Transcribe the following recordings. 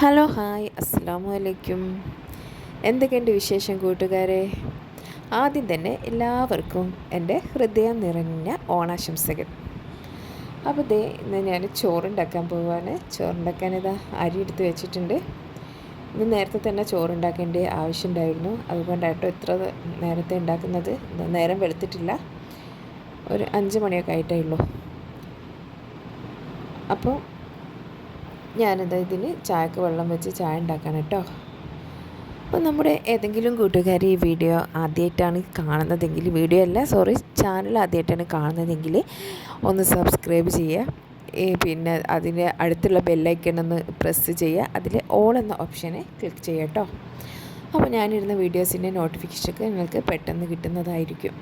Hello hi അസ്സലാമു അലൈക്കും. എന്തൊക്കെയുണ്ട് വിശേഷം കൂട്ടുകാരെ? ആദ്യം തന്നെ എല്ലാവർക്കും എൻ്റെ ഹൃദയം നിറഞ്ഞ ഓണാശംസകൾ. അപ്പോൾ ഇന്ന് ഞാൻ ചോറുണ്ടാക്കാൻ പോവുകയാണ്. ചോറുണ്ടാക്കാൻ അരി എടുത്ത് വെച്ചിട്ടുണ്ട്. ഇന്ന് നേരത്തെ തന്നെ ചോറുണ്ടാക്കേണ്ട ആവശ്യമുണ്ടായിരുന്നു. അതുകൊണ്ടാട്ടോ ഇത്ര നേരത്തെ ഉണ്ടാക്കുന്നത്. നേരം വെളുത്തിട്ടില്ല, ഒരു 5 മണിയൊക്കെ ആയിട്ടേ ഉള്ളൂ. അപ്പോൾ ഇതിന് ചായക്ക് വെള്ളം വെച്ച് ചായ ഉണ്ടാക്കാൻ കേട്ടോ. അപ്പോൾ നമ്മുടെ ഏതെങ്കിലും കൂട്ടുകാർ ഈ വീഡിയോ ആദ്യമായിട്ടാണ് കാണുന്നതെങ്കിൽ, ചാനൽ ആദ്യമായിട്ടാണ് കാണുന്നതെങ്കിൽ ഒന്ന് സബ്സ്ക്രൈബ് ചെയ്യുക. പിന്നെ അതിന് അടുത്തുള്ള ബെല്ലൈക്കൺ ഒന്ന് പ്രസ് ചെയ്യുക. അതിൽ ഓൾ എന്ന ഓപ്ഷനെ ക്ലിക്ക് ചെയ്യുക കേട്ടോ. അപ്പോൾ ഞാനിരുന്ന വീഡിയോസിൻ്റെ നോട്ടിഫിക്കേഷനൊക്കെ നിങ്ങൾക്ക് പെട്ടെന്ന് കിട്ടുന്നതായിരിക്കും.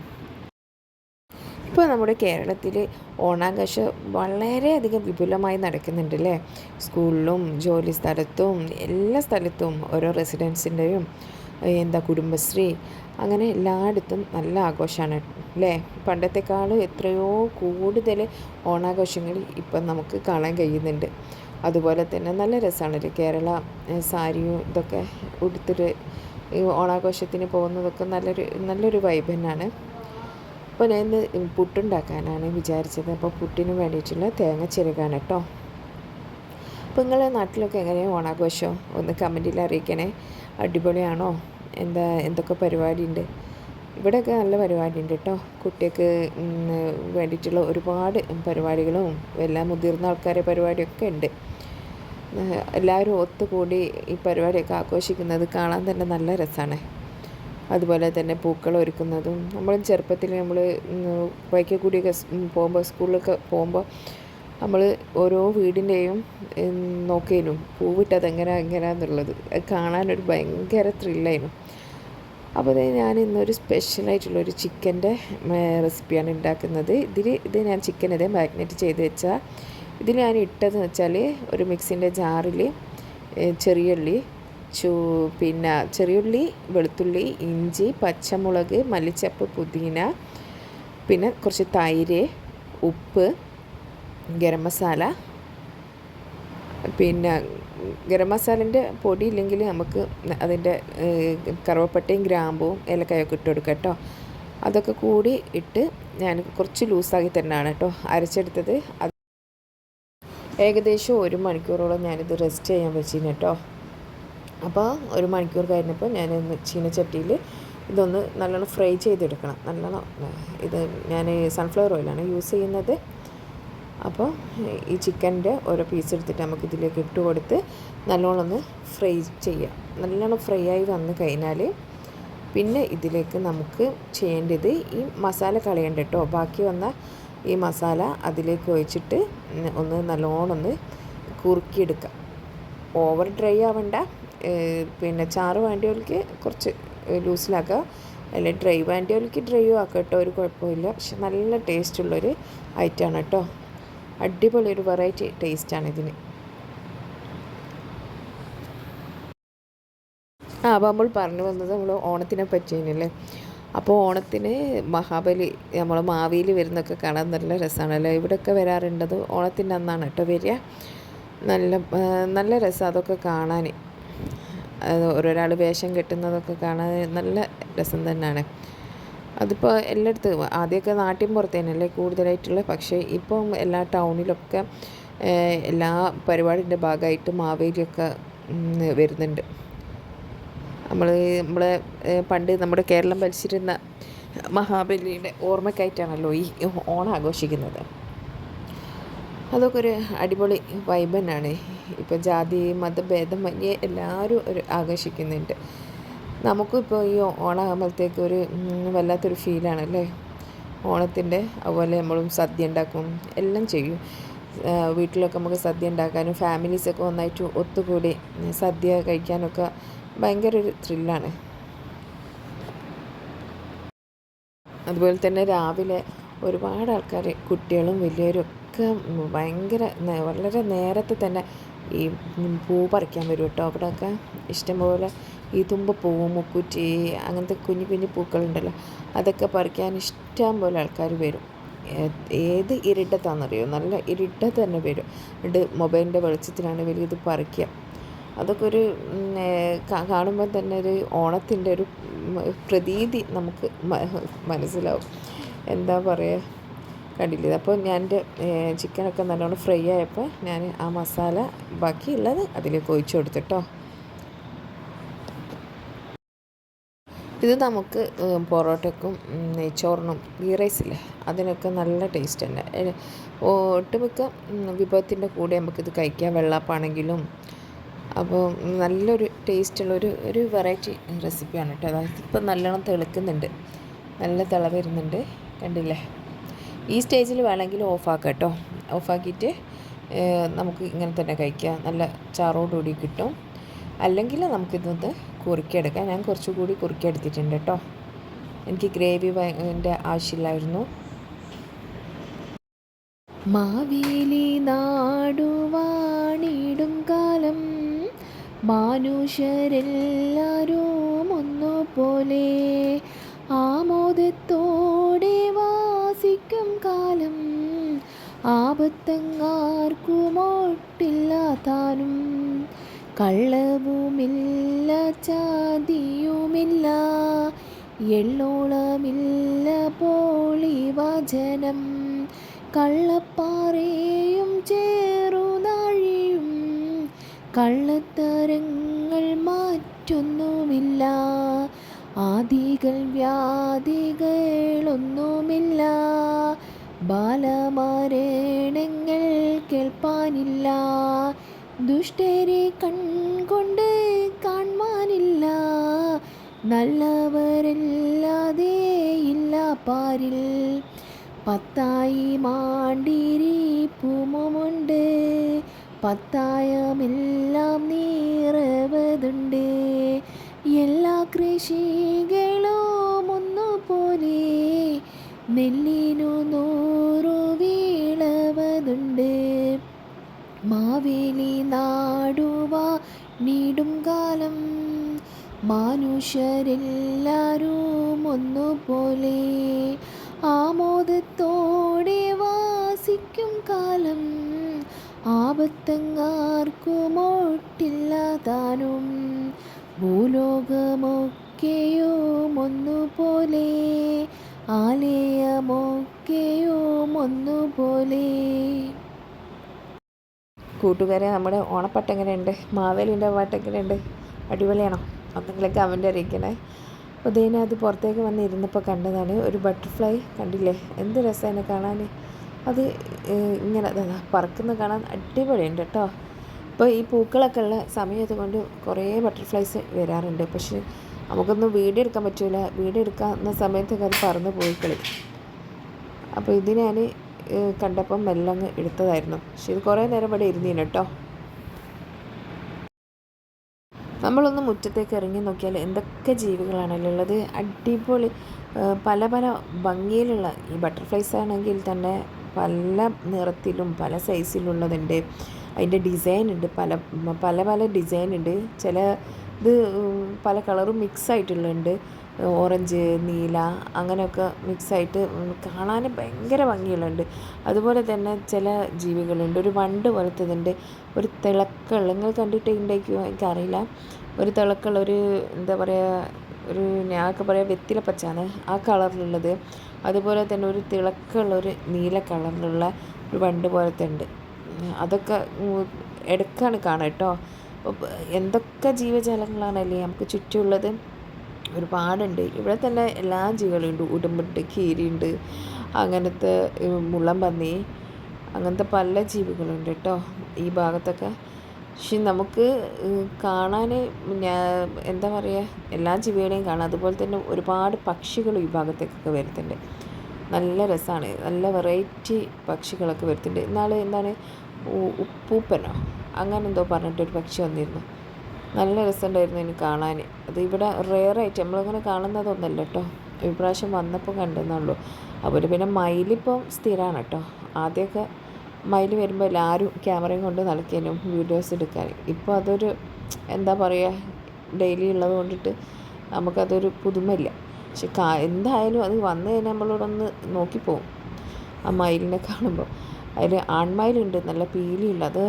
ഇപ്പോൾ നമ്മുടെ കേരളത്തിൽ ഓണാഘോഷം വളരെയധികം വിപുലമായി നടക്കുന്നുണ്ട് അല്ലേ? സ്കൂളിലും ജോലി സ്ഥലത്തും എല്ലാ സ്ഥലത്തും ഓരോ റെസിഡൻസിൻ്റെയും കുടുംബശ്രീ അങ്ങനെ എല്ലായിടത്തും നല്ല ആഘോഷമാണ് അല്ലേ? പണ്ടത്തെക്കാളും എത്രയോ കൂടുതൽ ഓണാഘോഷങ്ങൾ ഇപ്പം നമുക്ക് കാണാൻ കഴിയുന്നുണ്ട്. അതുപോലെ തന്നെ നല്ല രസമാണല്ലോ കേരള സാരിയും ഇതൊക്കെ ഉടുത്തിട്ട് ഓണാഘോഷത്തിന് പോകുന്നതൊക്കെ നല്ലൊരു വൈബ് തന്നെയാണ്. അപ്പോൾ ഞാൻ ഇന്ന് പുട്ടുണ്ടാക്കാനാണ് വിചാരിച്ചത്. അപ്പോൾ പുട്ടിന് വേണ്ടിയിട്ടുള്ള തേങ്ങ ചിരകാണ് കേട്ടോ. അപ്പോൾ നിങ്ങളുടെ നാട്ടിലൊക്കെ എങ്ങനെയാണ് ഓണാഘോഷം? ഒന്ന് കമൻറ്റിൽ അറിയിക്കണേ. അടിപൊളിയാണോ? എന്തൊക്കെ പരിപാടി ഉണ്ട്? ഇവിടെയൊക്കെ നല്ല പരിപാടി ഉണ്ട് കേട്ടോ. കുട്ടികൾക്ക് വേണ്ടിയിട്ടുള്ള ഒരുപാട് പരിപാടികളും എല്ലാ മുതിർന്ന ആൾക്കാരെ പരിപാടിയൊക്കെ ഉണ്ട്. എല്ലാവരും ഒത്തുകൂടി ഈ പരിപാടിയൊക്കെ ആഘോഷിക്കുന്നത് കാണാൻ തന്നെ നല്ല രസമാണ്. അതുപോലെ തന്നെ പൂക്കൾ ഒരുക്കുന്നതും നമ്മൾ ചെറുപ്പത്തിൽ ബൈക്കിൽ കൂടിയൊക്കെ പോകുമ്പോൾ സ്കൂളിലൊക്കെ പോകുമ്പോൾ നമ്മൾ ഓരോ വീടിൻ്റെയും നോക്കിയിരുന്നു പൂവിട്ടത് എങ്ങനെയാണെന്നുള്ളത്. അത് കാണാനൊരു ഭയങ്കര ത്രില്ലായിരുന്നു. അപ്പോൾ ഞാൻ ഇന്നൊരു സ്പെഷ്യലായിട്ടുള്ളൊരു ചിക്കൻ്റെ റെസിപ്പിയാണ് ഉണ്ടാക്കുന്നത്. ഇത് ഞാൻ ചിക്കൻ മാഗ്നേറ്റ് ചെയ്ത് വെച്ചാൽ ഇതിൽ ഞാൻ ഇട്ടതെന്ന് വെച്ചാൽ ഒരു മിക്സിൻ്റെ ജാറിൽ ചെറിയുള്ളി, പിന്നെ ചെറിയുള്ളി, വെളുത്തുള്ളി, ഇഞ്ചി, പച്ചമുളക്, മല്ലിച്ചപ്പ്, പുതിന, പിന്നെ കുറച്ച് തൈര്, ഉപ്പ്, ഗരം മസാല. പിന്നെ ഗരം മസാലേൻ്റെ പൊടി ഇല്ലെങ്കിൽ നമുക്ക് അതിൻ്റെ കറുവപ്പട്ടയും ഗ്രാമ്പും ഏലക്കായൊക്കെ ഇട്ട് കൊടുക്കാം കേട്ടോ. അതൊക്കെ കൂടി ഇട്ട് ഞാൻ കുറച്ച് ലൂസാക്കി തന്നെയാണ് കേട്ടോ അരച്ചെടുത്തത്. ഏകദേശം 1 മണിക്കൂറോളം ഞാനിത് റെസ്റ്റ് ചെയ്യാൻ വെച്ചിരുന്നു കേട്ടോ. അപ്പോൾ 1 മണിക്കൂർ കഴിഞ്ഞപ്പോൾ ഞാൻ ചീനച്ചട്ടിയിൽ ഇതൊന്ന് നല്ലോണം ഫ്രൈ ചെയ്തെടുക്കണം. ഇത് ഞാൻ സൺഫ്ലവർ ഓയിലാണ് യൂസ് ചെയ്യുന്നത്. അപ്പോൾ ഈ ചിക്കൻ്റെ ഓരോ പീസ് എടുത്തിട്ട് നമുക്ക് ഇതിലേക്ക് ഇട്ട് കൊടുത്ത് നല്ലോണം ഒന്ന് ഫ്രൈ ചെയ്യാം. നല്ലോണം ഫ്രൈ ആയി വന്നു കഴിഞ്ഞാൽ പിന്നെ ഇതിലേക്ക് നമുക്ക് ചെയ്യേണ്ടത് ഈ മസാല കളയണ്ട കേട്ടോ. ബാക്കി വന്ന ഈ മസാല അതിലേക്ക് ഒഴിച്ചിട്ട് ഒന്ന് നല്ലോണം ഒന്ന് കുറുക്കിയെടുക്കാം. ഓവർ ഡ്രൈ ആവണ്ട. പിന്നെ ചാറ് വേണ്ടിയവർക്ക് കുറച്ച് ലൂസിലാക്കുക, അല്ലെങ്കിൽ ഡ്രൈ വേണ്ടിയവർക്ക് ഡ്രൈയും ആക്കുക കേട്ടോ. ഒരു കുഴപ്പമില്ല. പക്ഷെ നല്ല ടേസ്റ്റുള്ളൊരു ഐറ്റമാണ് കേട്ടോ. അടിപൊളി ഒരു വെറൈറ്റി ടേസ്റ്റാണ് ഇതിന്. അപ്പോൾ നമ്മൾ പറഞ്ഞു വന്നത് നമ്മൾ ഓണത്തിനെ പറ്റിയല്ലേ. അപ്പോൾ ഓണത്തിന് മഹാബലി നമ്മൾ മാവേലി വരുന്നൊക്കെ കാണാൻ നല്ല രസമാണല്ലോ. ഇവിടെയൊക്കെ വരാറുണ്ടത് ഓണത്തിൻ്റെ അന്നാണ് കേട്ടോ വരിക. നല്ല രസം അതൊക്കെ കാണാൻ. ഓരോരാൾ വേഷം കെട്ടുന്നതൊക്കെ കാണാൻ നല്ല രസം തന്നെയാണ്. അതിപ്പോൾ എല്ലായിടത്തും ആദ്യമൊക്കെ നാട്ടിൻ പുറത്തേനല്ലേ കൂടുതലായിട്ടുള്ള, പക്ഷേ ഇപ്പം എല്ലാ ടൗണിലൊക്കെ എല്ലാ പരിപാടിൻ്റെ ഭാഗമായിട്ട് മാവേലിയൊക്കെ വരുന്നുണ്ട്. നമ്മളെ പണ്ട് നമ്മുടെ കേരളം ഭരിച്ചിരുന്ന മഹാബലിയുടെ ഓർമ്മയ്ക്കായിട്ടാണല്ലോ ഈ ഓണം ആഘോഷിക്കുന്നത്. അതൊക്കെ ഒരു അടിപൊളി വൈബ് തന്നെയാണ്. ഇപ്പോൾ ജാതി മതഭേദമന്യേ എല്ലാവരും ആഘോഷിക്കുന്നുണ്ട്. നമുക്കും ഇപ്പോൾ ഈ ഓണാകുമ്പോഴത്തേക്ക് ഒരു വല്ലാത്തൊരു ഫീലാണല്ലേ ഓണത്തിൻ്റെ. അതുപോലെ നമ്മളും സദ്യ ഉണ്ടാക്കും, എല്ലാം ചെയ്യും. വീട്ടിലൊക്കെ നമുക്ക് സദ്യ ഉണ്ടാക്കാനും ഫാമിലീസൊക്കെ ഒന്നായിട്ട് ഒത്തുകൂടി സദ്യ കഴിക്കാനൊക്കെ ഭയങ്കര ഒരു ത്രില്ലാണ്. അതുപോലെ തന്നെ രാവിലെ ഒരുപാട് ആൾക്കാർ, കുട്ടികളും വലിയവരും ഒക്കെ വളരെ നേരത്തെ തന്നെ ഈ പൂ പറിക്കാൻ വരും കേട്ടോ. അവിടെയൊക്കെ ഇഷ്ടംപോലെ ഈ തുമ്പപ്പൂവ്, മുക്കുറ്റി, അങ്ങനത്തെ കുഞ്ഞു കുഞ്ഞു പൂക്കളുണ്ടല്ലോ, അതൊക്കെ പറിക്കാൻ ഇഷ്ടം പോലെ ആൾക്കാർ വരും. ഏത് ഇരുട്ടത്താണെന്നറിയോ, നല്ല ഇരുട്ടത്ത് തന്നെ വരും. എന്നിട്ട് മൊബൈലിൻ്റെ വെളിച്ചത്തിലാണ് ഇത് പറിക്കുക. അതൊക്കെ ഒരു കാണുമ്പോൾ തന്നെ ഒരു ഓണത്തിൻ്റെ ഒരു പ്രതീതി നമുക്ക് മനസ്സിലാവും. എന്താ പറയുക, കണ്ടില്ലേ? അപ്പോൾ ഞാൻ എൻ്റെ ചിക്കനൊക്കെ നല്ലോണം ഫ്രൈ ആയപ്പോൾ ഞാൻ ആ മസാല ബാക്കിയുള്ളത് അതിലേക്ക് ഒഴിച്ചു കൊടുത്തിട്ടോ. ഇത് നമുക്ക് പൊറോട്ടയ്ക്കും നെയ്ച്ചോറിനും ഗീ റൈസില്ലേ അതിനൊക്കെ നല്ല ടേസ്റ്റ് തന്നെ. ഒട്ടുമിക്ക വിഭവത്തിൻ്റെ കൂടെ നമുക്കിത് കഴിക്കാം, വെള്ളാപ്പാണെങ്കിലും. അപ്പോൾ നല്ലൊരു ടേസ്റ്റുള്ളൊരു വെറൈറ്റി റെസിപ്പിയാണ് കേട്ടോ. അതായത് ഇപ്പം നല്ലോണം തിളക്കുന്നുണ്ട്, നല്ല തിള വരുന്നുണ്ട്, കണ്ടില്ലേ? ഈ സ്റ്റേജിൽ വേണമെങ്കിൽ ഓഫാക്കാം കേട്ടോ. ഓഫാക്കിയിട്ട് നമുക്ക് ഇങ്ങനെ തന്നെ കഴിക്കാം, നല്ല ചാറോടുകൂടി കിട്ടും. അല്ലെങ്കിൽ നമുക്കിതൊന്ന് കുറുക്കിയെടുക്കാം. ഞാൻ കുറച്ചുകൂടി കുറുക്കിയെടുത്തിട്ടുണ്ട് കേട്ടോ, എനിക്ക് ഗ്രേവി ആവശ്യമില്ലായിരുന്നു. മാവേലി നാടുവാണിടും കാലം മനുഷ്യരെല്ലാരും ഒന്നുപോലെ ആമോദത്തോടെ വാസിക്കും കാലം ആപത്തങ്ങാർക്കുമൊട്ടില്ല താനും കള്ളവുമില്ല ചതിയുമില്ല എള്ളോളമില്ല പോളി വചനം കള്ളപ്പാറയും ചേറുനാഴിയും കള്ളത്തരങ്ങൾ മറ്റൊന്നുമില്ല ആദികൾ വ്യാധികളൊന്നുമില്ല ബാലമരണങ്ങൾ കേൾപ്പാനില്ല ദുഷ്ടരെ കൺകൊണ്ട് കാണാനില്ല നല്ലവരല്ലാതെ ഇല്ല പാരിൽ പത്തായി മാണ്ടിരിപ്പുമുണ്ട് പത്തായമെല്ലാം നീറവതുണ്ട് എല്ലാ കൃഷികളും ഒന്നുപോലെ നെല്ലിനു 100 വീളവതുണ്ട് മാവേലി നാടുവാണിടും കാലം മനുഷ്യരെല്ലാരും ഒന്നുപോലെ ആമോദത്തോടെ വാസിക്കും കാലം ആപത്തങ്ങാർക്കുമൊട്ടില്ല താനും ഭൂലോകമൊക്കെയും ഒന്നുപോലെ ആലയമൊക്കെയും ഒന്നുപോലെ. കൂട്ടുകാരെ, നമ്മുടെ ഓണപ്പാട്ട് എങ്ങനെയുണ്ട്? മാവേലിൻ്റെ പാട്ട് എങ്ങനെയുണ്ട്? അടിപൊളിയാണോ? എന്തെങ്കിലും കമൻ്റ് അറിയിക്കണേ. അപ്പോൾ അത് പുറത്തേക്ക് വന്നിരുന്നപ്പോൾ കണ്ടതാണ് ഒരു ബട്ടർഫ്ലൈ. കണ്ടില്ലേ എന്ത് രസമാണ് കാണാൻ. അത് ഇങ്ങനെ പറക്കുന്ന കാണാൻ അടിപൊളിയുണ്ട് കേട്ടോ. ഇപ്പോൾ ഈ പൂക്കളൊക്കെ ഉള്ള സമയത്ത് കൊണ്ട് കുറേ ബട്ടർഫ്ലൈസ് വരാറുണ്ട്. പക്ഷേ നമുക്കൊന്നും വീഡിയോ എടുക്കാൻ പറ്റില്ല. വീഡിയോ എടുക്കാവുന്ന സമയത്തൊക്കെ അത് പറന്ന് പോയിക്കളി. അപ്പോൾ ഇത് ഞാൻ കണ്ടപ്പം മെല്ലങ്ങ് എടുത്തതായിരുന്നു. പക്ഷേ ഇത് കുറേ നേരം ഇവിടെ ഇരുന്നീന് കേട്ടോ. നമ്മളൊന്ന് മുറ്റത്തേക്ക് ഇറങ്ങി നോക്കിയാൽ എന്തൊക്കെ ജീവികളാണല്ലോ ഉള്ളത്. അടിപൊളി പല പല ഭംഗിയിലുള്ള ഈ ബട്ടർഫ്ലൈസ് ആണെങ്കിൽ തന്നെ പല നിറത്തിലും പല സൈസിലുള്ളതുണ്ട്. അതിൻ്റെ ഡിസൈൻ ഉണ്ട്, പല പല പല ഡിസൈൻ ഉണ്ട്. ചില ഇത് പല കളറും മിക്സ് ആയിട്ടുള്ളുണ്ട്, ഓറഞ്ച് നീല അങ്ങനെയൊക്കെ മിക്സായിട്ട് കാണാൻ ഭയങ്കര ഭംഗിയുള്ളുണ്ട്. അതുപോലെ തന്നെ ചില ജീവികളുണ്ട്, ഒരു വണ്ട് പോലത്തതുണ്ട്, ഒരു തിളക്കമുള്ള, നിങ്ങൾ കണ്ടിട്ടുണ്ടായിരിക്കുമോ എനിക്കറിയില്ല, ഒരു തിളക്കമുള്ള ഒരു എന്താ പറയുക, ഒരു ഞാനൊക്കെ പറയാം വെത്തില പച്ചാണ് ആ കളറിലുള്ളത്. അതുപോലെ തന്നെ ഒരു തിളക്കമുള്ള ഒരു നീല കളറിലുള്ള ഒരു വണ്ട് പോലത്തെ ഉണ്ട്. അതൊക്കെ ഇടയ്ക്കാണ് കാണുക കേട്ടോ. എന്തൊക്കെ ജീവജാലങ്ങളാണല്ലേ നമുക്ക് ചുറ്റുമുള്ളത്, ഒരുപാടുണ്ട്. ഇവിടെ തന്നെ എല്ലാ ജീവികളുണ്ട്, ഉടുമ്പുണ്ട്, കീരിയുണ്ട്, അങ്ങനത്തെ മുള്ളൻപന്നി, അങ്ങനത്തെ പല ജീവികളുണ്ട് കേട്ടോ ഈ ഭാഗത്തൊക്കെ. പക്ഷെ നമുക്ക് കാണാൻ എന്താ പറയുക, എല്ലാ ജീവികളെയും കാണാം. അതുപോലെ തന്നെ ഒരുപാട് പക്ഷികളും ഈ ഭാഗത്തേക്കൊക്കെ വരുന്നുണ്ട്. നല്ല രസമാണ്, നല്ല വെറൈറ്റി പക്ഷികളൊക്കെ വരുന്നുണ്ട്. ഇന്നാൾ എന്താണ് ഉപ്പൂപ്പനോ അങ്ങനെ എന്തോ പറഞ്ഞിട്ടൊരു പക്ഷി വന്നിരുന്നു, നല്ല രസമുണ്ടായിരുന്നു എനിക്ക് കാണാൻ. അത് ഇവിടെ റെയറായിട്ട് നമ്മളങ്ങനെ കാണുന്നതൊന്നല്ല കേട്ടോ, ഇപ്രാവശ്യം വന്നപ്പോൾ കണ്ടെന്നുള്ളൂ. അതുപോലെ പിന്നെ മയിലിപ്പം സ്ഥിരമാണ് കേട്ടോ. ആദ്യമൊക്കെ മയിൽ വരുമ്പോൾ എല്ലാവരും ക്യാമറയും കൊണ്ട് നടക്കാനും വീഡിയോസ് എടുക്കാൻ. ഇപ്പോൾ അതൊരു എന്താ പറയുക, ഡെയിലി ഉള്ളത് കൊണ്ടിട്ട് നമുക്കതൊരു പുതുമയില്ല. പക്ഷെ എന്തായാലും അത് വന്നു കഴിഞ്ഞാൽ നമ്മളോടൊന്ന് നോക്കിപ്പോവും ആ മയിലിനെ കാണുമ്പോൾ. അതിൽ ആൺമയിലുണ്ട് നല്ല പീലിയുണ്ട്. അത്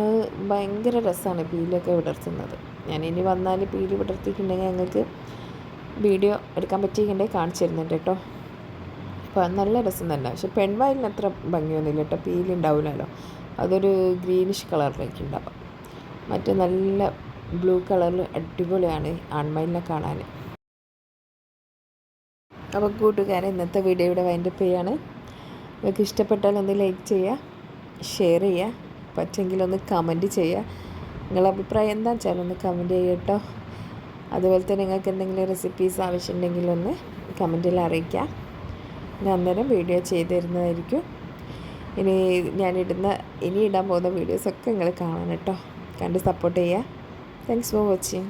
ഭയങ്കര രസമാണ് പീലിയൊക്കെ വിടർത്തുന്നത്. ഞാനിനി വന്നാൽ പീലി വിടർത്തിയിട്ടുണ്ടെങ്കിൽ ഞങ്ങൾക്ക് വീഡിയോ എടുക്കാൻ പറ്റിയിട്ടുണ്ടെങ്കിൽ കാണിച്ചു തരുന്നുണ്ട് കേട്ടോ. അപ്പോൾ നല്ല രസം തന്നെ. പക്ഷെ പെൺമയിലിന് അത്ര ഭംഗിയൊന്നുമില്ല കേട്ടോ, പീലി ഉണ്ടാവില്ലല്ലോ. അതൊരു ഗ്രീനിഷ് കളറിലേക്ക് ഉണ്ടാവും. മറ്റേ നല്ല ബ്ലൂ കളറിൽ അടിപൊളിയാണ് ആൺമയിലിനെ കാണാൻ. അപ്പോൾ കൂട്ടുകാരെ, ഇന്നത്തെ വീഡിയോ ഇവിടെ വൈൻഡപ്പ് ചെയ്യാണ്. നിങ്ങൾക്ക് ഇഷ്ടപ്പെട്ടാൽ ഒന്ന് ലൈക്ക് ചെയ്യുക, ഷെയർ ചെയ്യുക, പറ്റുമെങ്കിൽ ഒന്ന് കമൻറ്റ് ചെയ്യുക. നിങ്ങളുടെ അഭിപ്രായം എന്താ വെച്ചാൽ ഒന്ന് കമൻറ്റ് ചെയ്യുക കേട്ടോ. അതുപോലെ തന്നെ നിങ്ങൾക്ക് എന്തെങ്കിലും റെസിപ്പീസ് ആവശ്യമുണ്ടെങ്കിൽ ഒന്ന് കമൻറ്റിൽ അറിയിക്കുക. ഞാൻ അന്നേരം വീഡിയോ ചെയ്ത് തരുന്നതായിരിക്കും. ഇനി ഇനി ഇടാൻ പോകുന്ന വീഡിയോസൊക്കെ നിങ്ങൾ കാണണം കേട്ടോ. കണ്ട് സപ്പോർട്ട് ചെയ്യുക. Thanks for watching.